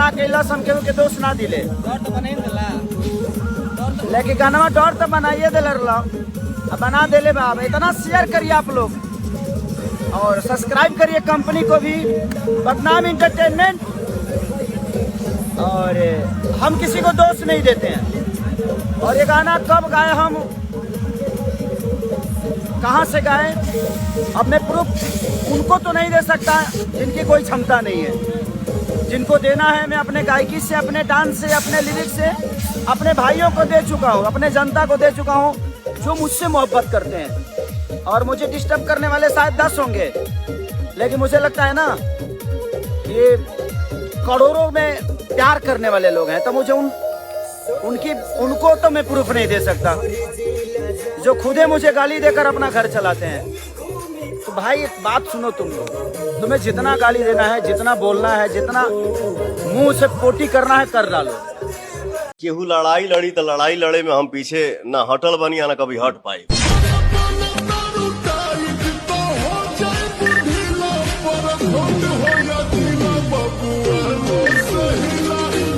गाना कैला हम केहू के दोष ना दिले, लेकिन गाना डर तो बनाइए दिल बना देले बाब। इतना शेयर करिए आप लोग और सब्सक्राइब करिए कंपनी को भी, बदनाम इंटरटेनमेंट। और हम किसी को दोष नहीं देते हैं। और ये गाना कब गाए, हम कहाँ से गाए, अब मैं प्रूफ उनको तो नहीं दे सकता जिनकी कोई क्षमता नहीं है। जिनको देना है मैं अपने गायकी से, अपने डांस से, अपने लिरिक्स से अपने भाइयों को दे चुका हूँ, अपने जनता को दे चुका हूँ जो मुझसे मोहब्बत करते हैं। और मुझे डिस्टर्ब करने वाले शायद 10 होंगे, लेकिन मुझे लगता है ना ये करोड़ों में प्यार करने वाले लोग हैं। तो मुझे उनको तो मैं प्रूफ नहीं दे सकता जो खुदे मुझे गाली देकर अपना घर चलाते हैं। तो भाई एक बात सुनो, तुम्हें जितना गाली देना है, जितना बोलना है, जितना मुंह से पोटी करना है कर डालो। केहू लड़ाई लड़ी तो लड़ाई लड़े में हम पीछे ना हटल बनी ना कभी हट पाई।